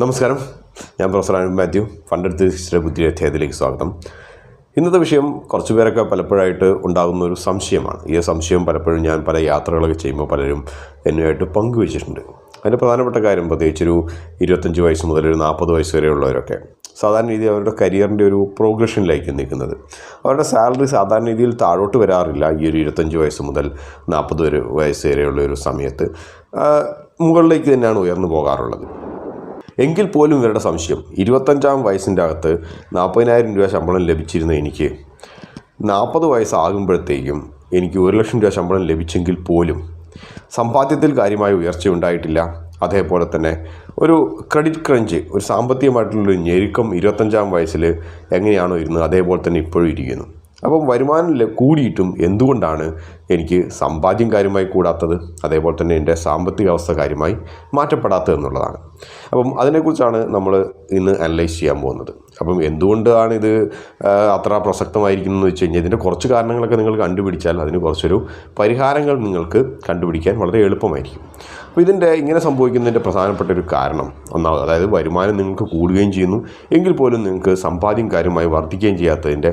നമസ്കാരം, ഞാൻ പ്രൊഫസർ അനിൽ മാത്യു. ഫണ്ടെടുത്ത് ബുദ്ധി അധ്യായത്തിലേക്ക് സ്വാഗതം. ഇന്നത്തെ വിഷയം കുറച്ച് പേരൊക്കെ പലപ്പോഴായിട്ട് ഉണ്ടാകുന്ന ഒരു സംശയമാണ്. ഈ സംശയം പലപ്പോഴും ഞാൻ പല യാത്രകളൊക്കെ ചെയ്യുമ്പോൾ പലരും എന്നുമായിട്ട് പങ്കുവച്ചിട്ടുണ്ട്. അതിൻ്റെ പ്രധാനപ്പെട്ട കാര്യം, പ്രത്യേകിച്ചൊരു 25 വയസ്സ് മുതൽ ഒരു 40 വയസ്സ് വരെയുള്ളവരൊക്കെ സാധാരണ രീതിയിൽ അവരുടെ കരിയറിൻ്റെ ഒരു പ്രോഗ്രഷനിലേക്ക് നിൽക്കുന്നത്. അവരുടെ സാലറി സാധാരണ രീതിയിൽ താഴോട്ട് വരാറില്ല. ഈ ഒരു 25 വയസ്സ് മുതൽ 40 വയസ്സ് വരെയുള്ള ഒരു സമയത്ത് മുകളിലേക്ക് തന്നെയാണ് ഉയർന്നു പോകാറുള്ളത്. എങ്കിൽ പോലും ഇവരുടെ സംശയം, 25-ാം വയസ്സിൻ്റെ അകത്ത് 40,000 രൂപ ശമ്പളം ലഭിച്ചിരുന്ന എനിക്ക് 40 വയസ്സാകുമ്പോഴത്തേക്കും എനിക്ക് 1,00,000 രൂപ ശമ്പളം ലഭിച്ചെങ്കിൽ പോലും സമ്പാദ്യത്തിൽ കാര്യമായ ഉയർച്ച ഉണ്ടായിട്ടില്ല. അതേപോലെ തന്നെ ഒരു ക്രെഡിറ്റ് ക്രഞ്ച്, ഒരു സാമ്പത്തികമായിട്ടുള്ളൊരു ഞെരുക്കം 25-ാം വയസ്സിൽ എങ്ങനെയാണോ ഇരുന്നത് അതേപോലെ തന്നെ ഇപ്പോഴും ഇരിക്കുന്നു. അപ്പം വരുമാനം കൂടിയിട്ടും എന്തുകൊണ്ടാണ് എനിക്ക് സമ്പാദ്യം കാര്യമായി കൂടാത്തത്, അതേപോലെ തന്നെ എൻ്റെ സാമ്പത്തിക അവസ്ഥ കാര്യമായി മാറ്റപ്പെടാത്തത് എന്നുള്ളതാണ്. അപ്പം അതിനെക്കുറിച്ചാണ് നമ്മൾ ഇന്ന് അനലൈസ് ചെയ്യാൻ പോകുന്നത്. അപ്പം എന്തുകൊണ്ടാണ് ഇത് അത്ര പ്രസക്തമായിരിക്കുന്നതെന്ന് വെച്ച് കഴിഞ്ഞാൽ ഇതിൻ്റെ കുറച്ച് കാരണങ്ങളൊക്കെ നിങ്ങൾ കണ്ടുപിടിച്ചാൽ അതിന് കുറച്ചൊരു പരിഹാരങ്ങൾ നിങ്ങൾക്ക് കണ്ടുപിടിക്കാൻ വളരെ എളുപ്പമായിരിക്കും. അപ്പോൾ ഇതിൻ്റെ ഇങ്ങനെ സംഭവിക്കുന്നതിൻ്റെ പ്രധാനപ്പെട്ട ഒരു കാരണം ഒന്നാമത്, അതായത് വരുമാനം നിങ്ങൾക്ക് കൂടുകയും ചെയ്യുന്നു എങ്കിൽ പോലും നിങ്ങൾക്ക് സമ്പാദ്യം കാര്യമായി വർദ്ധിക്കുകയും ചെയ്യാത്തതിൻ്റെ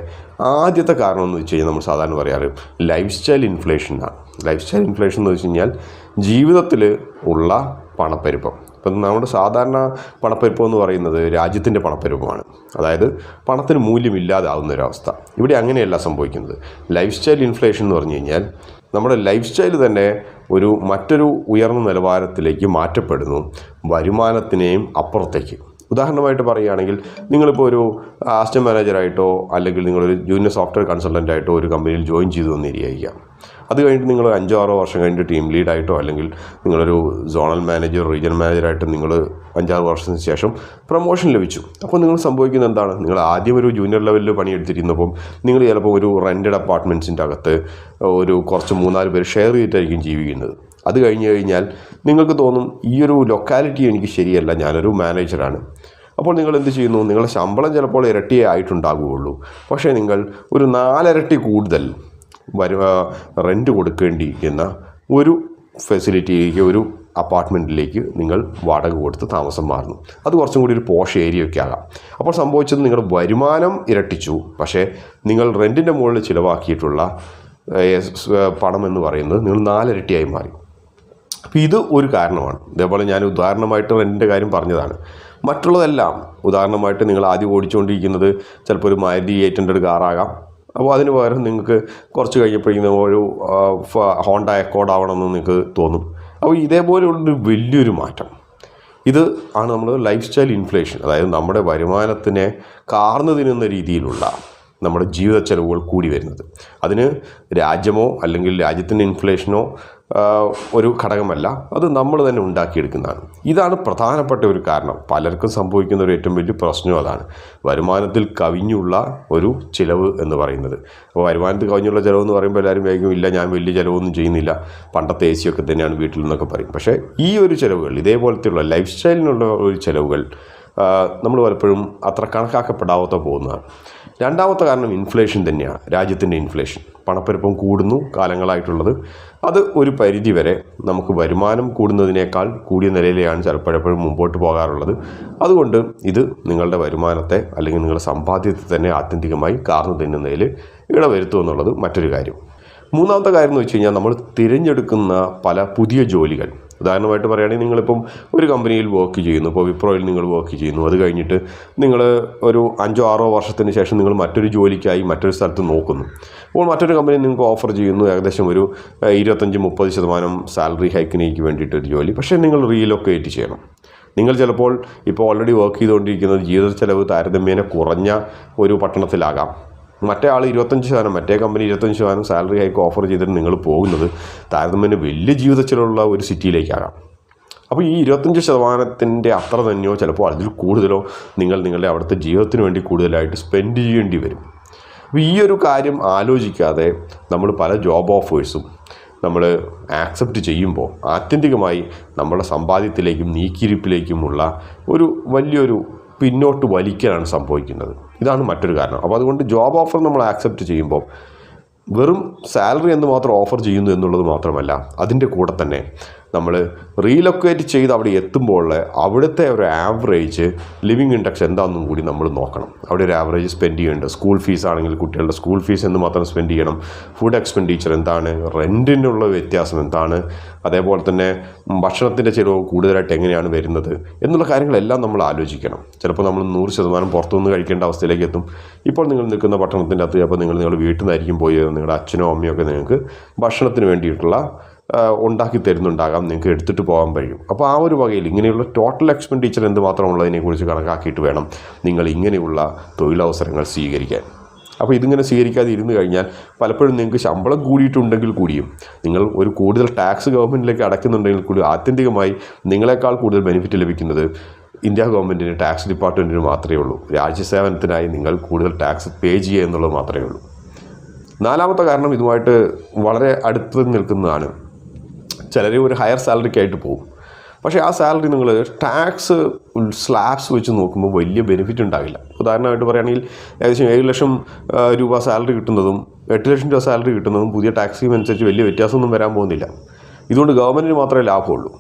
ആദ്യത്തെ കാരണം എന്ന് വെച്ച് കഴിഞ്ഞാൽ നമ്മൾ സാധാരണ പറയാറ് ലൈഫ് സ്റ്റൈൽ ഇൻഫ്ലേഷനാണ്. ലൈഫ് സ്റ്റൈൽ ഇൻഫ്ലേഷൻ എന്ന് വെച്ച് കഴിഞ്ഞാൽ ജീവിതത്തിൽ ഉള്ള പണപ്പെരുപ്പം. ഇപ്പം നമ്മുടെ സാധാരണ പണപ്പെരുപ്പം എന്ന് പറയുന്നത് രാജ്യത്തിൻ്റെ പണപ്പെരുപ്പമാണ്, അതായത് പണത്തിന് മൂല്യമില്ലാതാവുന്ന ഒരവസ്ഥ. ഇവിടെ അങ്ങനെയല്ല സംഭവിക്കുന്നത്. ലൈഫ് സ്റ്റൈൽ ഇൻഫ്ലേഷൻ എന്ന് പറഞ്ഞു കഴിഞ്ഞാൽ നമ്മുടെ ലൈഫ് സ്റ്റൈൽ തന്നെ മറ്റൊരു ഉയർന്ന നിലവാരത്തിലേക്ക് മാറ്റപ്പെടുന്നു, വരുമാനത്തിനെയും അപ്പുറത്തേക്ക്. ഉദാഹരണമായിട്ട് പറയുകയാണെങ്കിൽ, നിങ്ങളിപ്പോൾ ഒരു അസിസ്റ്റന്റ് മാനേജറായിട്ടോ അല്ലെങ്കിൽ നിങ്ങളൊരു ജൂനിയർ സോഫ്റ്റ്വെയർ കൺസൾട്ടൻ്റായിട്ടോ ഒരു കമ്പനിയിൽ ജോയിൻ ചെയ്തു വന്നിരിക്കുക. അത് കഴിഞ്ഞിട്ട് നിങ്ങൾ 5-6 വർഷം കഴിഞ്ഞിട്ട് ടീം ലീഡായിട്ടോ അല്ലെങ്കിൽ നിങ്ങളൊരു സോണൽ മാനേജർ, റീജിയണൽ മാനേജറായിട്ട് നിങ്ങൾ 5-6 വർഷത്തിന് ശേഷം പ്രൊമോഷൻ ലഭിച്ചു. അപ്പോൾ നിങ്ങൾ സംഭവിക്കുന്നത് എന്താണ്? നിങ്ങൾ ആദ്യം ഒരു ജൂനിയർ ലെവലിൽ പണിയെടുത്തിരുന്നപ്പം നിങ്ങൾ ചിലപ്പോൾ ഒരു റെൻറ്റഡ് അപ്പാർട്ട്മെൻറ്റ്സിൻ്റെ അകത്ത് കുറച്ച് 3-4 പേര് ഷെയർ ചെയ്തിട്ടായിരിക്കും ജീവിക്കുന്നത്. അത് കഴിഞ്ഞാൽ നിങ്ങൾക്ക് തോന്നും, ഈ ഒരു ലൊക്കാലിറ്റി എനിക്ക് ശരിയല്ല, ഞാനൊരു മാനേജറാണ്. അപ്പോൾ നിങ്ങൾ എന്ത് ചെയ്യുന്നു? നിങ്ങളുടെ ശമ്പളം ചിലപ്പോൾ ഇരട്ടിയേ ആയിട്ടുണ്ടാകുകയുള്ളൂ, പക്ഷേ നിങ്ങൾ ഒരു 4 ഇരട്ടി കൂടുതൽ റെൻറ്റ് കൊടുക്കേണ്ടിയിരിക്കുന്ന ഒരു ഫെസിലിറ്റിയിലേക്ക്, ഒരു അപ്പാർട്ട്മെൻറ്റിലേക്ക് നിങ്ങൾ വാടക കൊടുത്ത് താമസം മാറുന്നു. അത് കുറച്ചും കൂടി ഒരു പോഷ് ഏരിയയൊക്കെ ആകാം. അപ്പോൾ സംഭവിച്ചത്, നിങ്ങളുടെ വരുമാനം ഇരട്ടിച്ചു, പക്ഷേ നിങ്ങൾ റെൻറ്റിൻ്റെ മുകളിൽ ചിലവാക്കിയിട്ടുള്ള പണം എന്ന് പറയുന്നത് നിങ്ങൾ 4 ഇരട്ടിയായി മാറി. അപ്പോൾ ഇത് ഒരു കാരണമാണ്. ഇതേപോലെ ഞാൻ ഉദാഹരണമായിട്ട് റെൻറ്റിൻ്റെ കാര്യം പറഞ്ഞതാണ്. മറ്റുള്ളതെല്ലാം ഉദാഹരണമായിട്ട് നിങ്ങൾ ആദ്യം ഓടിച്ചുകൊണ്ടിരിക്കുന്നത് ചിലപ്പോൾ ഒരു Maruti 800 കാറാകാം. അപ്പോൾ അതിന് പകരം നിങ്ങൾക്ക് കുറച്ച് കഴിഞ്ഞപ്പോഴേക്കും ഒരു ഹോണ്ട അക്കോർഡ് ആവണമെന്ന് നിങ്ങൾക്ക് തോന്നും. അപ്പോൾ ഇതേപോലെയുള്ളൊരു വലിയൊരു മാറ്റം, ഇത് ആണ് നമ്മൾ ലൈഫ് സ്റ്റൈൽ ഇൻഫ്ലേഷൻ. അതായത് നമ്മുടെ വരുമാനത്തിനെ കാർന്നു തിന്നുന്ന രീതിയിലുള്ള നമ്മുടെ ജീവിത ചെലവുകൾ കൂടി വരുന്നത്. അതിന് രാജ്യമോ അല്ലെങ്കിൽ രാജ്യത്തിൻ്റെ ഇൻഫ്ലേഷനോ ഒരു ഘടകമല്ല, അത് നമ്മൾ തന്നെ ഉണ്ടാക്കിയെടുക്കുന്നതാണ്. ഇതാണ് പ്രധാനപ്പെട്ട ഒരു കാരണം. പലർക്കും സംഭവിക്കുന്ന ഒരു ഏറ്റവും വലിയ പ്രശ്നം അതാണ്, വരുമാനത്തിൽ കവിഞ്ഞുള്ള ഒരു ചിലവ് എന്ന് പറയുന്നത്. അപ്പോൾ വരുമാനത്തിൽ കവിഞ്ഞുള്ള ചിലവ് എന്ന് പറയുമ്പോൾ എല്ലാവരും വേഗം, ഇല്ല ഞാൻ വലിയ ചിലവൊന്നും ചെയ്യുന്നില്ല, പണ്ടത്തെ AC ഒക്കെ തന്നെയാണ് വീട്ടിൽ നിന്നൊക്കെ പറയും. പക്ഷേ ഈ ഒരു ചിലവുകൾ, ഇതേപോലത്തെയുള്ള ലൈഫ് സ്റ്റൈലിനുള്ള ഒരു ചിലവുകൾ നമ്മൾ പലപ്പോഴും അത്ര കണക്കാക്കപ്പെടാത്ത പോകുന്നതാണ്. രണ്ടാമത്തെ കാരണം ഇൻഫ്ലേഷൻ തന്നെയാണ്, രാജ്യത്തിൻ്റെ ഇൻഫ്ലേഷൻ. പണപ്പെരുപ്പം കൂടുന്നു കാലങ്ങളായിട്ടുള്ളത്. അത് ഒരു പരിധി വരെ നമുക്ക് വരുമാനം കൂടുന്നതിനേക്കാൾ കൂടിയ നിലയിലാണ് ചിലപ്പോഴെപ്പോഴും മുമ്പോട്ട് പോകാറുള്ളത്. അതുകൊണ്ട് ഇത് നിങ്ങളുടെ വരുമാനത്തെ അല്ലെങ്കിൽ നിങ്ങളുടെ സമ്പാദ്യത്തെ തന്നെ ആത്യന്തികമായി കാർന്നു തിന്നുന്നതിൽ ഇടവരുത്തും എന്നുള്ളത് മറ്റൊരു കാര്യം. മൂന്നാമത്തെ കാര്യം എന്ന് വെച്ച് കഴിഞ്ഞാൽ, നമ്മൾ തിരഞ്ഞെടുക്കുന്ന പല പുതിയ ജോലികൾ. ഉദാഹരണമായിട്ട് പറയുകയാണെങ്കിൽ, നിങ്ങളിപ്പം ഒരു കമ്പനിയിൽ വർക്ക് ചെയ്യുന്നു, ഇപ്പോൾ വിപ്രോയിൽ നിങ്ങൾ വർക്ക് ചെയ്യുന്നു. അത് കഴിഞ്ഞിട്ട് നിങ്ങൾ ഒരു 5-6 വർഷത്തിന് ശേഷം നിങ്ങൾ മറ്റൊരു ജോലിക്കായി മറ്റൊരു സ്ഥലത്ത് നോക്കുന്നു. അപ്പോൾ മറ്റൊരു കമ്പനി നിങ്ങൾക്ക് ഓഫർ ചെയ്യുന്നു ഏകദേശം ഒരു 25-30% സാലറി ഹൈക്കിനേക്ക് വേണ്ടിയിട്ടൊരു ജോലി. പക്ഷേ നിങ്ങൾ റീലൊക്കേറ്റ് ചെയ്യണം. നിങ്ങൾ ചിലപ്പോൾ ഇപ്പോൾ ഓൾറെഡി വർക്ക് ചെയ്തുകൊണ്ടിരിക്കുന്നത് ജീവിത ചെലവ് താരതമ്യേന കുറഞ്ഞ ഒരു പട്ടണത്തിലാകാം. മറ്റേ ആൾ 25%, മറ്റേ കമ്പനി 25% സാലറി ഹൈക്ക് ഓഫർ ചെയ്തിട്ട് നിങ്ങൾ പോകുന്നത് താരതമ്യേന വലിയ ജീവിത ചെലവുള്ള ഒരു സിറ്റിയിലേക്കാകാം. അപ്പോൾ ഈ 25% അത്ര തന്നെയോ ചിലപ്പോൾ അതിൽ കൂടുതലോ നിങ്ങൾ നിങ്ങളുടെ അവിടുത്തെ ജീവിതത്തിന് വേണ്ടി കൂടുതലായിട്ട് സ്പെൻഡ് ചെയ്യേണ്ടി വരും. അപ്പോൾ ഈ ഒരു കാര്യം ആലോചിക്കാതെ നമ്മൾ പല ജോബ് ഓഫേഴ്സും നമ്മൾ ആക്സെപ്റ്റ് ചെയ്യുമ്പോൾ ആത്യന്തികമായി നമ്മുടെ സമ്പാദ്യത്തിലേക്കും നീക്കിയിരിപ്പിലേക്കുമുള്ള വലിയൊരു പിന്നോട്ട് വലിക്കലാണ് സംഭവിക്കുന്നത്. ഇതാണ് മറ്റൊരു കാരണം. അപ്പോൾ അതുകൊണ്ട് ജോബ് ഓഫർ നമ്മൾ ആക്സെപ്റ്റ് ചെയ്യുമ്പോൾ വെറും സാലറി എന്ന് മാത്രം ഓഫർ ചെയ്യുന്നു എന്നുള്ളത് മാത്രമല്ല, അതിൻ്റെ കൂടെ തന്നെ നമ്മൾ റീലൊക്കേറ്റ് ചെയ്ത് അവിടെ എത്തുമ്പോൾ അവിടുത്തെ ഒരു ആവറേജ് ലിവിങ് ഇൻഡെക്സ് എന്താണെന്നും കൂടി നമ്മൾ നോക്കണം. അവിടെ ഒരു ആവറേജ് സ്പെൻഡ് ചെയ്യേണ്ടത്, സ്കൂൾ ഫീസ് ആണെങ്കിൽ കുട്ടികളുടെ സ്കൂൾ ഫീസ് എന്ന് മാത്രം സ്പെൻഡ് ചെയ്യണം, ഫുഡ് എക്സ്പെൻഡിച്ചർ എന്താണ്, റെൻറ്റിനുള്ള വ്യത്യാസം എന്താണ്, അതേപോലെ തന്നെ ഭക്ഷണത്തിൻ്റെ ചിലവ് കൂടുതലായിട്ട് എങ്ങനെയാണ് വരുന്നത് എന്നുള്ള കാര്യങ്ങളെല്ലാം നമ്മൾ ആലോചിക്കണം. ചിലപ്പോൾ നമ്മൾ 100% പുറത്തുനിന്ന് കഴിക്കേണ്ട അവസ്ഥയിലേക്ക് എത്തും. ഇപ്പോൾ നിങ്ങൾ നിൽക്കുന്ന പട്ടണത്തിൻ്റെ അകത്ത് ചിലപ്പോൾ നിങ്ങളുടെ വീട്ടിൽ നിന്നായിരിക്കും പോയി നിങ്ങളുടെ അച്ഛനോ അമ്മയോ ഒക്കെ നിങ്ങൾക്ക് ഭക്ഷണത്തിന് വേണ്ടിയിട്ടുള്ള ഉണ്ടാക്കി തരുന്നുണ്ടാകാം, നിങ്ങൾക്ക് എടുത്തിട്ട് പോകാൻ കഴിയും. അപ്പോൾ ആ ഒരു വകയിൽ ഇങ്ങനെയുള്ള ടോട്ടൽ എക്സ്പെൻഡിച്ചർ എന്തുമാത്രമുള്ളതിനെക്കുറിച്ച് കണക്കാക്കിയിട്ട് വേണം നിങ്ങൾ ഇങ്ങനെയുള്ള തൊഴിലവസരങ്ങൾ സ്വീകരിക്കാൻ. അപ്പോൾ ഇതിങ്ങനെ സ്വീകരിക്കാതെ ഇരുന്ന് കഴിഞ്ഞാൽ പലപ്പോഴും നിങ്ങൾക്ക് ശമ്പളം കൂടിയിട്ടുണ്ടെങ്കിൽ കൂടിയും നിങ്ങൾ ഒരു കൂടുതൽ ടാക്സ് ഗവൺമെൻറ്റിലേക്ക് അടയ്ക്കുന്നുണ്ടെങ്കിൽ കൂടി ആത്യന്തികമായി നിങ്ങളെക്കാൾ കൂടുതൽ ബെനിഫിറ്റ് ലഭിക്കുന്നത് ഇന്ത്യ ഗവൺമെൻറ്റിന്, ടാക്സ് ഡിപ്പാർട്ട്മെൻറ്റിന് മാത്രമേ ഉള്ളൂ. രാജ്യസേവനത്തിനായി നിങ്ങൾ കൂടുതൽ ടാക്സ് പേ ചെയ്യുക എന്നുള്ളത് മാത്രമേ ഉള്ളൂ. നാലാമത്തെ കാരണം ഇതുമായിട്ട് വളരെ അടുത്ത് നിൽക്കുന്നതാണ്. ചിലർ ഒരു ഹയർ സാലറിക്കായിട്ട് പോകും, പക്ഷേ ആ സാലറി നിങ്ങൾ ടാക്സ് സ്ലാബ്സ് വെച്ച് നോക്കുമ്പോൾ വലിയ ബെനിഫിറ്റ് ഉണ്ടാകില്ല. ഉദാഹരണമായിട്ട് പറയുകയാണെങ്കിൽ ഏകദേശം 7 ലക്ഷം രൂപ സാലറി കിട്ടുന്നതും 8 ലക്ഷം രൂപ സാലറി കിട്ടുന്നതും പുതിയ ടാക്സ് സ്കീം അനുസരിച്ച് വലിയ വ്യത്യാസമൊന്നും വരാൻ പോകുന്നില്ല. ഇതുകൊണ്ട് ഗവൺമെൻറ്റിന് മാത്രമേ ലാഭമുള്ളൂ.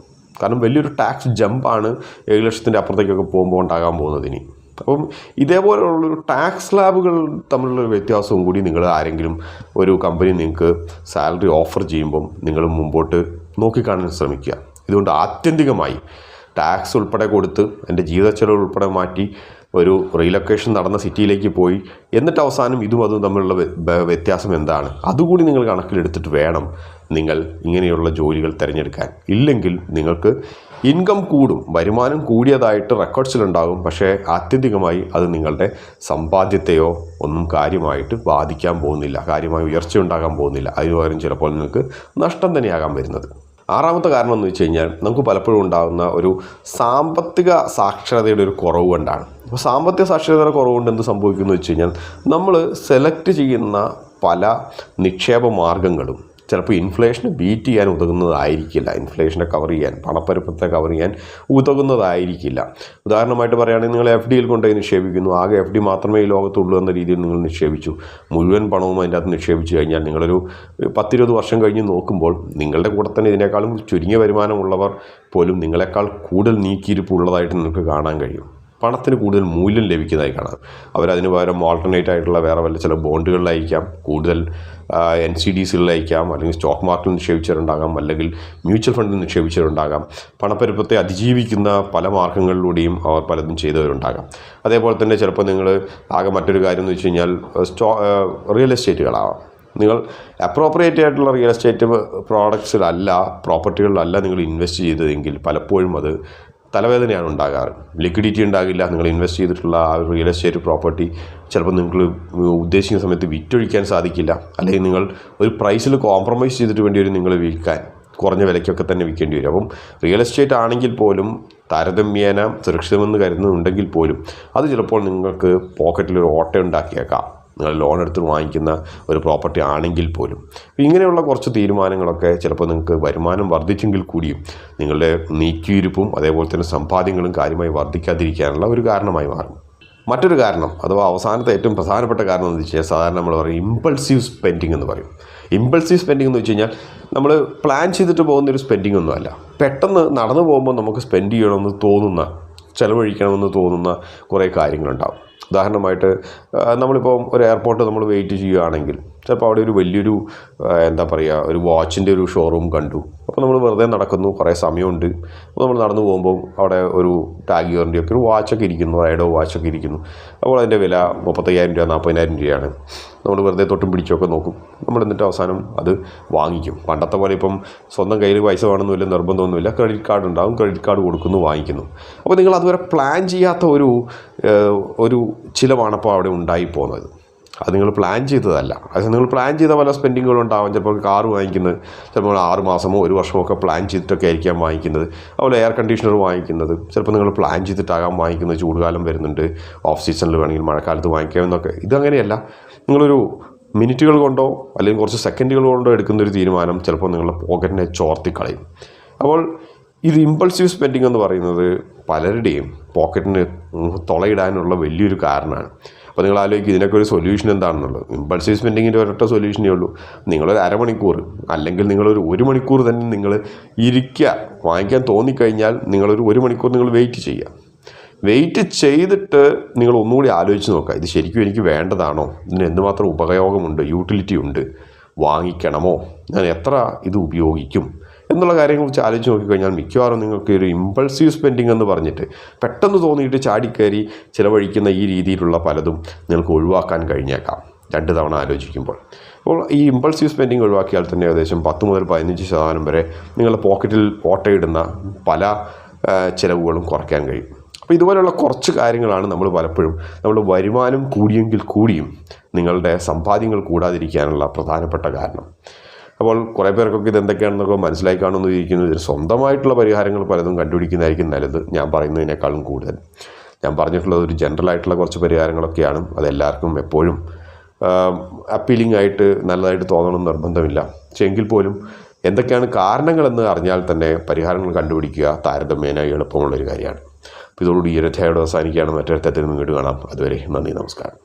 കാരണം വലിയൊരു ടാക്സ് ജമ്പാണ് 7 ലക്ഷത്തിൻ്റെ അപ്പുറത്തേക്കൊക്കെ പോകുമ്പോൾ ഉണ്ടാകാൻ പോകുന്നതിന്. അപ്പം ഇതേപോലെയുള്ളൊരു ടാക്സ് സ്ലാബുകൾ തമ്മിലുള്ള വ്യത്യാസവും കൂടി നിങ്ങൾ ആരെങ്കിലും ഒരു കമ്പനി നിങ്ങൾക്ക് സാലറി ഓഫർ ചെയ്യുമ്പം നിങ്ങൾ മുമ്പോട്ട് നോക്കിക്കാണാൻ ശ്രമിക്കുക. ഇതുകൊണ്ട് ആത്യന്തികമായി ടാക്സ് ഉൾപ്പെടെ കൊടുത്ത് എൻ്റെ ജീവിത ചെലവ് ഉൾപ്പെടെ മാറ്റി ഒരു റീലൊക്കേഷൻ നടന്ന സിറ്റിയിലേക്ക് പോയി എന്നിട്ട് അവസാനം ഇതും അതും തമ്മിലുള്ള വ്യത്യാസം എന്താണ് അതുകൂടി നിങ്ങൾ കണക്കിലെടുത്തിട്ട് വേണം നിങ്ങൾ ഇങ്ങനെയുള്ള ജോലികൾ തിരഞ്ഞെടുക്കാൻ. ഇല്ലെങ്കിൽ നിങ്ങൾക്ക് ഇൻകം കൂടും, വരുമാനം കൂടിയതായിട്ട് റെക്കോർഡ്സിലുണ്ടാകും, പക്ഷേ ആത്യന്തികമായി അത് നിങ്ങളുടെ സമ്പാദ്യത്തെയോ ഒന്നും കാര്യമായിട്ട് ബാധിക്കാൻ പോകുന്നില്ല, കാര്യമായി ഉയർച്ച ഉണ്ടാകാൻ പോകുന്നില്ല. അതിന് പകരം ചിലപ്പോൾ നിങ്ങൾക്ക് നഷ്ടം തന്നെയാകാൻ വരുന്നത്. ആറാമത്തെ കാരണം എന്ന് വെച്ച് കഴിഞ്ഞാൽ നമുക്ക് പലപ്പോഴും ഉണ്ടാകുന്ന ഒരു സാമ്പത്തിക സാക്ഷരതയുടെ ഒരു കുറവ് കൊണ്ടാണ്. അപ്പോൾ സാമ്പത്തിക സാക്ഷരതയുടെ കുറവ് കൊണ്ട് എന്ത് സംഭവിക്കുന്നു വെച്ച് കഴിഞ്ഞാൽ നമ്മൾ സെലക്ട് ചെയ്യുന്ന പല നിക്ഷേപ മാർഗങ്ങളും ചിലപ്പോൾ ഇൻഫ്ലേഷനെ ബീറ്റ് ചെയ്യാൻ ഉതകുന്നതായിരിക്കില്ല, ഇൻഫ്ലേഷനെ കവർ ചെയ്യാൻ, പണപ്പെരുപ്പത്തെ കവർ ചെയ്യാൻ ഉതകുന്നതായിരിക്കില്ല. ഉദാഹരണമായിട്ട് പറയുകയാണെങ്കിൽ നിങ്ങൾ FDയിൽ കൊണ്ടുപോയി നിക്ഷേപിക്കുന്നു, ആകെ FD മാത്രമേ ഈ ലോകത്തുള്ളൂ എന്ന രീതിയിൽ നിങ്ങൾ നിക്ഷേപിച്ചു, മുഴുവൻ പണവും അതിൻ്റെ അകത്ത് നിക്ഷേപിച്ചു കഴിഞ്ഞാൽ നിങ്ങളൊരു 10-20 വർഷം കഴിഞ്ഞ് നോക്കുമ്പോൾ നിങ്ങളുടെ കൂടെ തന്നെ ഇതിനേക്കാളും ചുരുങ്ങിയ വരുമാനമുള്ളവർ പോലും നിങ്ങളെക്കാൾ കൂടുതൽ നീക്കിയിരിപ്പുള്ളതായിട്ട് നിങ്ങൾക്ക് കാണാൻ കഴിയും. പണത്തിന് കൂടുതൽ മൂല്യം ലഭിക്കുന്നതായി കാണാം. അവരതിന് പകരം ഓൾട്ടർനേറ്റ് ആയിട്ടുള്ള വേറെ വല്ല ചില ബോണ്ടുകളിലായിരിക്കാം, കൂടുതൽ NCDsകളിലായിരിക്കാം, അല്ലെങ്കിൽ സ്റ്റോക്ക് മാർക്കറ്റിൽ നിക്ഷേപിച്ചിട്ടുണ്ടാകാം, അല്ലെങ്കിൽ മ്യൂച്വൽ ഫണ്ടിൽ നിക്ഷേപിച്ചിട്ടുണ്ടാകാം. പണപ്പെരുപ്പത്തെ അതിജീവിക്കുന്ന പല മാർഗ്ഗങ്ങളിലൂടെയും അവർ പലതും ചെയ്തവരുണ്ടാകാം. അതേപോലെ തന്നെ ചിലപ്പോൾ നിങ്ങൾ ആകെ മറ്റൊരു കാര്യം എന്ന് വെച്ച് കഴിഞ്ഞാൽ റിയൽ എസ്റ്റേറ്റുകളാവാം. നിങ്ങൾ അപ്രോപ്രിയേറ്റ് ആയിട്ടുള്ള റിയൽ എസ്റ്റേറ്റ് പ്രോഡക്ട്സിലല്ല, പ്രോപ്പർട്ടികളിലല്ല നിങ്ങൾ ഇൻവെസ്റ്റ് ചെയ്തതെങ്കിൽ പലപ്പോഴും അത് തലവേദനയാണ് ഉണ്ടാകാറ്. ലിക്വിഡിറ്റി ഉണ്ടാകില്ല. നിങ്ങൾ ഇൻവെസ്റ്റ് ചെയ്തിട്ടുള്ള ആ റിയൽ എസ്റ്റേറ്റ് പ്രോപ്പർട്ടി ചിലപ്പോൾ നിങ്ങൾ ഉദ്ദേശിക്കുന്ന സമയത്ത് വിറ്റൊഴിക്കാൻ സാധിക്കില്ല, അല്ലെങ്കിൽ നിങ്ങൾ ഒരു പ്രൈസിൽ കോംപ്രമൈസ് ചെയ്തിട്ട് വേണ്ടി വരും നിങ്ങൾ വിൽക്കാൻ, കുറഞ്ഞ വിലയ്ക്കൊക്കെ തന്നെ വിൽക്കേണ്ടി വരും. അപ്പം റിയൽ എസ്റ്റേറ്റ് ആണെങ്കിൽ പോലും താരതമ്യേന സുരക്ഷിതമെന്ന് കരുതുന്നുണ്ടെങ്കിൽ പോലും അത് ചിലപ്പോൾ നിങ്ങൾക്ക് പോക്കറ്റിലൊരു ഓട്ട ഉണ്ടാക്കിയേക്കാം, നിങ്ങൾ ലോൺ എടുത്ത് വാങ്ങിക്കുന്ന ഒരു പ്രോപ്പർട്ടി ആണെങ്കിൽ പോലും. ഇങ്ങനെയുള്ള കുറച്ച് തീരുമാനങ്ങളൊക്കെ ചിലപ്പോൾ നിങ്ങൾക്ക് വരുമാനം വർദ്ധിച്ചെങ്കിൽ കൂടിയും നിങ്ങളുടെ നീക്കിയിരിപ്പും അതേപോലെ തന്നെ സമ്പാദ്യങ്ങളും കാര്യമായി വർദ്ധിക്കാതിരിക്കാനുള്ള ഒരു കാരണമായി മാറും. മറ്റൊരു കാരണം അഥവാ അവസാനത്തെ ഏറ്റവും പ്രധാനപ്പെട്ട കാരണം എന്ന് വെച്ച് കഴിഞ്ഞാൽ സാധാരണ നമ്മൾ പറയും ഇമ്പൾസീവ് സ്പെൻഡിങ് എന്ന് പറയും. ഇമ്പൾസീവ് സ്പെൻഡിങ് എന്ന് വെച്ച് കഴിഞ്ഞാൽ നമ്മൾ പ്ലാൻ ചെയ്തിട്ട് പോകുന്നൊരു സ്പെൻഡിങ് ഒന്നുമല്ല, പെട്ടെന്ന് നടന്നു പോകുമ്പോൾ നമുക്ക് സ്പെൻഡ് ചെയ്യണമെന്ന് തോന്നുന്ന, ചിലവഴിക്കണമെന്ന് തോന്നുന്ന കുറേ കാര്യങ്ങളുണ്ടാകും. ഉദാഹരണമായിട്ട് നമ്മളിപ്പോൾ ഒരു എയർപോർട്ട് നമ്മൾ വെയിറ്റ് ചെയ്യുകയാണെങ്കിൽ ചിലപ്പോൾ അവിടെ ഒരു വലിയൊരു എന്താ പറയുക ഒരു വാച്ചിൻ്റെ ഒരു ഷോറൂം കണ്ടു. അപ്പോൾ നമ്മൾ വെറുതെ നടക്കുന്നു, കുറേ സമയമുണ്ട്. അപ്പോൾ നമ്മൾ നടന്നു പോകുമ്പോൾ അവിടെ ഒരു ടാഗിയറിൻ്റെ ഒക്കെ ഒരു വാച്ചൊക്കെ ഇരിക്കുന്നു, റൈഡോ വാച്ചൊക്കെ ഇരിക്കുന്നു. അപ്പോൾ അതിൻ്റെ വില 35,000 രൂപ 40,000 രൂപയാണ്. നമ്മൾ വെറുതെ തൊട്ടും പിടിച്ചൊക്കെ നോക്കും. നമ്മൾ എന്നിട്ട് അവസാനം അത് വാങ്ങിക്കും. പണ്ടത്തെ പോലെ ഇപ്പം സ്വന്തം കയ്യിൽ പൈസ വേണമെന്നില്ല, നിർബന്ധമൊന്നുമില്ല, ക്രെഡിറ്റ് കാർഡ് ഉണ്ടാകും, ക്രെഡിറ്റ് കാർഡ് കൊടുക്കുന്നു, വാങ്ങിക്കുന്നു. അപ്പോൾ നിങ്ങൾ അതുവരെ പ്ലാൻ ചെയ്യാത്ത ഒരു ചിലവാണ് അപ്പോൾ അവിടെ ഉണ്ടായിപ്പോകുന്നത്. അത് നിങ്ങൾ പ്ലാൻ ചെയ്തതല്ല. അത് നിങ്ങൾ പ്ലാൻ ചെയ്ത പല സ്പെൻഡിങ്ങുകളും ഉണ്ടാകും. ചിലപ്പോൾ കാറ് വാങ്ങിക്കുന്നത് ചിലപ്പോൾ 6 മാസമോ 1 വർഷമോ ഒക്കെ പ്ലാൻ ചെയ്തിട്ടൊക്കെ ആയിരിക്കാം വാങ്ങിക്കുന്നത്. അതുപോലെ എയർ കണ്ടീഷണർ വാങ്ങിക്കുന്നത് ചിലപ്പോൾ നിങ്ങൾ പ്ലാൻ ചെയ്തിട്ടാകാം വാങ്ങിക്കുന്നത്. ചൂടുകാലം വരുന്നുണ്ട്, ഓഫ് സീസണിൽ വേണമെങ്കിൽ മഴക്കാലത്ത് വാങ്ങിക്കാമെന്നൊക്കെ. ഇതങ്ങനെയല്ല. നിങ്ങളൊരു മിനിറ്റുകൾ കൊണ്ടോ അല്ലെങ്കിൽ കുറച്ച് സെക്കൻഡുകൾ കൊണ്ടോ എടുക്കുന്നൊരു തീരുമാനം ചിലപ്പോൾ നിങ്ങളുടെ പോക്കറ്റിനെ ചോർത്തിക്കളയും. അപ്പോൾ ഇത് ഇമ്പൾസീവ് സ്പെൻഡിങ് എന്ന് പറയുന്നത് പലരുടെയും പോക്കറ്റിന് തുളയിടാനുള്ള വലിയൊരു കാരണമാണ്. അപ്പോൾ നിങ്ങൾ ആലോചിക്കും ഇതിനൊക്കെ ഒരു സൊല്യൂഷൻ എന്താണെന്നുള്ളത്. ഇമ്പൾസീവ് സ്പെൻഡിങ്ങിൻ്റെ ഒരൊറ്റ സൊല്യൂഷനേ ഉള്ളൂ. നിങ്ങളൊരു അരമണിക്കൂർ അല്ലെങ്കിൽ നിങ്ങളൊരു 1 മണിക്കൂർ തന്നെ നിങ്ങൾ ഇരിക്കുക. വാങ്ങിക്കാൻ തോന്നിക്കഴിഞ്ഞാൽ നിങ്ങളൊരു 1 മണിക്കൂർ നിങ്ങൾ വെയിറ്റ് ചെയ്യുക. വെയിറ്റ് ചെയ്തിട്ട് നിങ്ങൾ ഒന്നുകൂടി ആലോചിച്ച് നോക്കുക, ഇത് ശരിക്കും എനിക്ക് വേണ്ടതാണോ, ഇതിന് എന്തുമാത്രം ഉപയോഗമുണ്ട്, യൂട്ടിലിറ്റി ഉണ്ട്, വാങ്ങിക്കണമോ, ഞാൻ എത്ര ഇത് ഉപയോഗിക്കും എന്നുള്ള കാര്യങ്ങളെക്കുറിച്ച് ആലോചിച്ച് നോക്കിക്കഴിഞ്ഞാൽ മിക്കവാറും നിങ്ങൾക്ക് ഒരു ഇമ്പൾസീവ് സ്പെൻഡിങ് എന്ന് പറഞ്ഞിട്ട് പെട്ടെന്ന് തോന്നിയിട്ട് ചാടിക്കയറി ചിലവഴിക്കുന്ന ഈ രീതിയിലുള്ള പലതും നിങ്ങൾക്ക് ഒഴിവാക്കാൻ കഴിഞ്ഞേക്കാം 2 തവണ ആലോചിക്കുമ്പോൾ. അപ്പോൾ ഈ ഇമ്പൾസീവ് സ്പെൻഡിങ് ഒഴിവാക്കിയാൽ തന്നെ ഏകദേശം 10 മുതൽ 15% വരെ നിങ്ങളുടെ പോക്കറ്റിൽ ഓട്ടയിടുന്ന പല ചിലവുകളും കുറയ്ക്കാൻ കഴിയും. അപ്പോൾ ഇതുപോലെയുള്ള കുറച്ച് കാര്യങ്ങളാണ് നമ്മൾ പലപ്പോഴും നമ്മുടെ വരുമാനം കൂടിയെങ്കിൽ കൂടിയും നിങ്ങളുടെ സമ്പാദ്യങ്ങൾ കൂടാതിരിക്കാനുള്ള പ്രധാനപ്പെട്ട കാരണം. അപ്പോൾ കുറേ പേർക്കൊക്കെ ഇതെന്തൊക്കെയാണെന്നൊക്കെ മനസ്സിലായി കാണുമെന്ന് ഇരിക്കുന്നു. ഇതിന് സ്വന്തമായിട്ടുള്ള പരിഹാരങ്ങൾ പലതും കണ്ടുപിടിക്കുന്നതായിരിക്കും നല്ലത്, ഞാൻ പറയുന്നതിനേക്കാളും കൂടുതൽ. ഞാൻ പറഞ്ഞിട്ടുള്ളത് ഒരു ജനറൽ ആയിട്ടുള്ള കുറച്ച് പരിഹാരങ്ങളൊക്കെയാണ്. അതെല്ലാവർക്കും എപ്പോഴും അപ്പീലിംഗ് ആയിട്ട് നല്ലതായിട്ട് തോന്നണം നിർബന്ധമില്ല. പക്ഷേ എങ്കിൽ പോലും എന്തൊക്കെയാണ് കാരണങ്ങളെന്ന് അറിഞ്ഞാൽ തന്നെ പരിഹാരങ്ങൾ കണ്ടുപിടിക്കുക താരതമ്യേന എളുപ്പമുള്ളൊരു കാര്യമാണ്. അപ്പോൾ ഇതോടുകൂടി ഈ ഒരു അധ്യായം അവസാനിക്കുകയാണ്. മറ്റൊരു തരത്തിൽ വീണ്ടും കാണാം. അതുവരെ നന്ദി, നമസ്കാരം.